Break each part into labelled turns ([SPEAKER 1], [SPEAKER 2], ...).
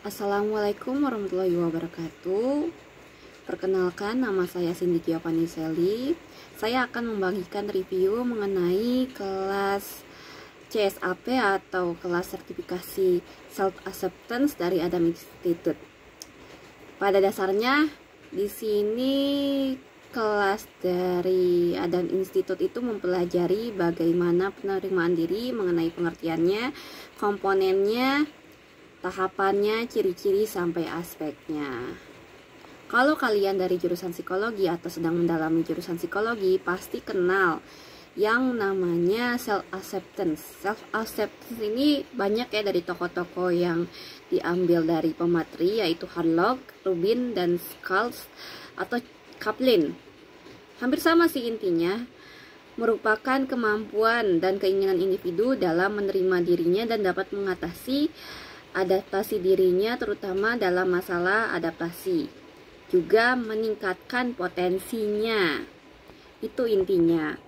[SPEAKER 1] Assalamualaikum warahmatullahi wabarakatuh. Perkenalkan, nama saya Cindy Giovanni. Saya akan membagikan review mengenai kelas CSAP atau kelas sertifikasi Self Acceptance dari Adam Institute. Pada dasarnya, di sini kelas dari Adam Institute itu mempelajari bagaimana penerimaan diri mengenai pengertiannya, komponennya, tahapannya, ciri-ciri sampai aspeknya. Kalau kalian dari jurusan psikologi atau sedang mendalami jurusan psikologi, pasti kenal yang namanya self acceptance. Self acceptance ini banyak ya dari tokoh-tokoh yang diambil dari pemateri, yaitu Harlock, Rubin, dan Schultz atau Kaplan. Hampir sama sih intinya, merupakan kemampuan dan keinginan individu dalam menerima dirinya dan dapat mengatasi adaptasi dirinya, terutama dalam masalah adaptasi, juga meningkatkan potensinya. Itu intinya.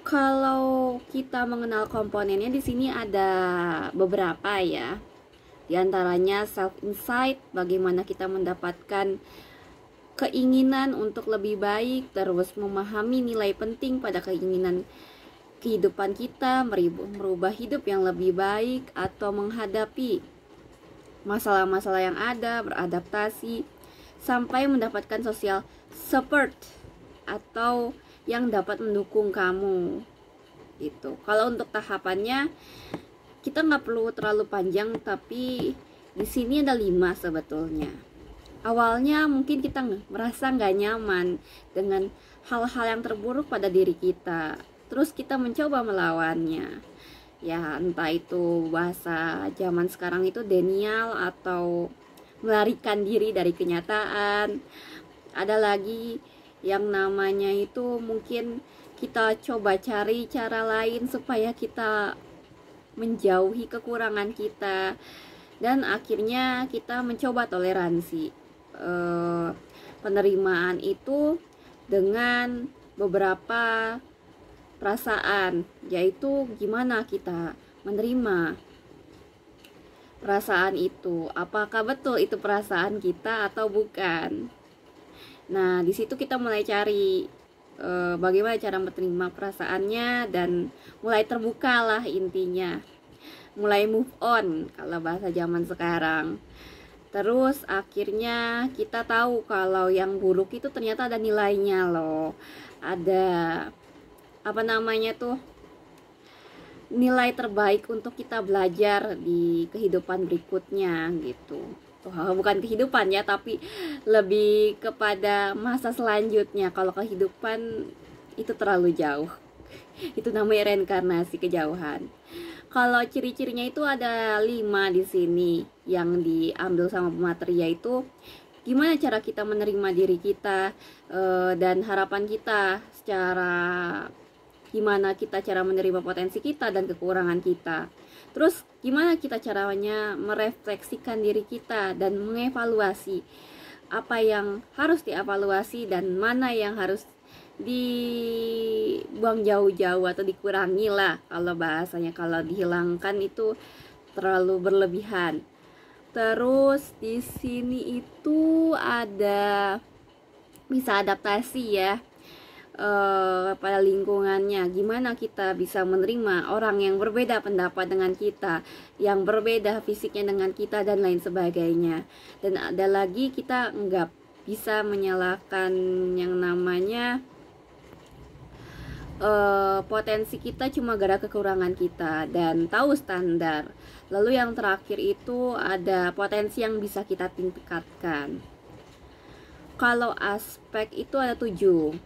[SPEAKER 1] Kalau kita mengenal komponennya, di sini ada beberapa ya. Di antaranya self insight, bagaimana kita mendapatkan keinginan untuk lebih baik, terus memahami nilai penting pada keinginan kehidupan kita, merubah hidup yang lebih baik atau menghadapi masalah-masalah yang ada, beradaptasi sampai mendapatkan social support atau yang dapat mendukung kamu gitu. Kalau untuk tahapannya kita nggak perlu terlalu panjang, tapi di sini ada 5 sebetulnya. Awalnya mungkin kita merasa nggak nyaman dengan hal-hal yang terburuk pada diri kita, terus kita mencoba melawannya. Ya, entah itu bahasa zaman sekarang itu denial atau melarikan diri dari kenyataan. Ada lagi yang namanya itu mungkin kita coba cari cara lain supaya kita menjauhi kekurangan kita, dan akhirnya kita mencoba toleransi. Penerimaan itu dengan beberapa perasaan, yaitu gimana kita menerima perasaan itu, apakah betul itu perasaan kita atau bukan. Nah, di situ kita mulai cari bagaimana cara menerima perasaannya dan mulai terbuka lah intinya, mulai move on kalau bahasa zaman sekarang. Terus akhirnya kita tahu kalau yang buruk itu ternyata ada nilainya loh, ada apa namanya tuh, nilai terbaik untuk kita belajar di kehidupan berikutnya gitu. Bukan kehidupan ya, tapi lebih kepada masa selanjutnya. Kalau kehidupan itu terlalu jauh, itu namanya reinkarnasi, kejauhan. Kalau ciri-cirinya itu ada 5 di sini yang diambil sama pemateri, yaitu gimana cara kita menerima diri kita dan harapan kita, secara gimana kita cara menerima potensi kita dan kekurangan kita. Terus gimana kita caranya merefleksikan diri kita dan mengevaluasi apa yang harus dievaluasi dan mana yang harus dibuang jauh-jauh atau dikurangi lah kalau bahasanya. Kalau dihilangkan itu terlalu berlebihan. Terus di sini itu ada bisa adaptasi ya pada lingkungannya. Gimana kita bisa menerima orang yang berbeda pendapat dengan kita, yang berbeda fisiknya dengan kita, dan lain sebagainya. Dan ada lagi, kita nggak bisa menyalahkan yang namanya potensi kita cuma gara kekurangan kita, dan tahu standar. Lalu yang terakhir itu ada potensi yang bisa kita tingkatkan. Kalau aspek itu ada 7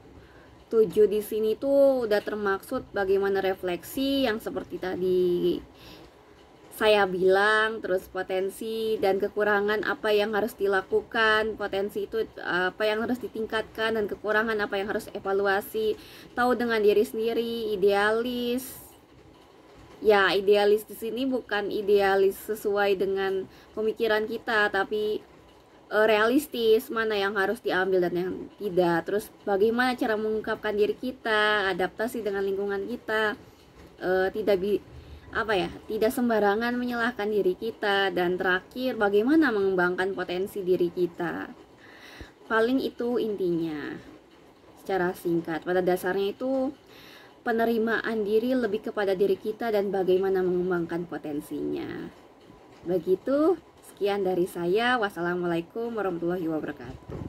[SPEAKER 1] di sini tuh udah termaksud bagaimana refleksi yang seperti tadi saya bilang, terus potensi dan kekurangan apa yang harus dilakukan, potensi itu apa yang harus ditingkatkan, dan kekurangan apa yang harus evaluasi, tahu dengan diri sendiri, idealis. Ya, idealis di sini bukan idealis sesuai dengan pemikiran kita, tapi realistis, mana yang harus diambil dan yang tidak. Terus bagaimana cara mengungkapkan diri kita, adaptasi dengan lingkungan kita, tidak tidak sembarangan menyalahkan diri kita, dan terakhir bagaimana mengembangkan potensi diri kita. Paling itu intinya. Secara singkat, pada dasarnya itu penerimaan diri lebih kepada diri kita dan bagaimana mengembangkan potensinya. Begitu, sekian dari saya. Wassalamualaikum warahmatullahi wabarakatuh.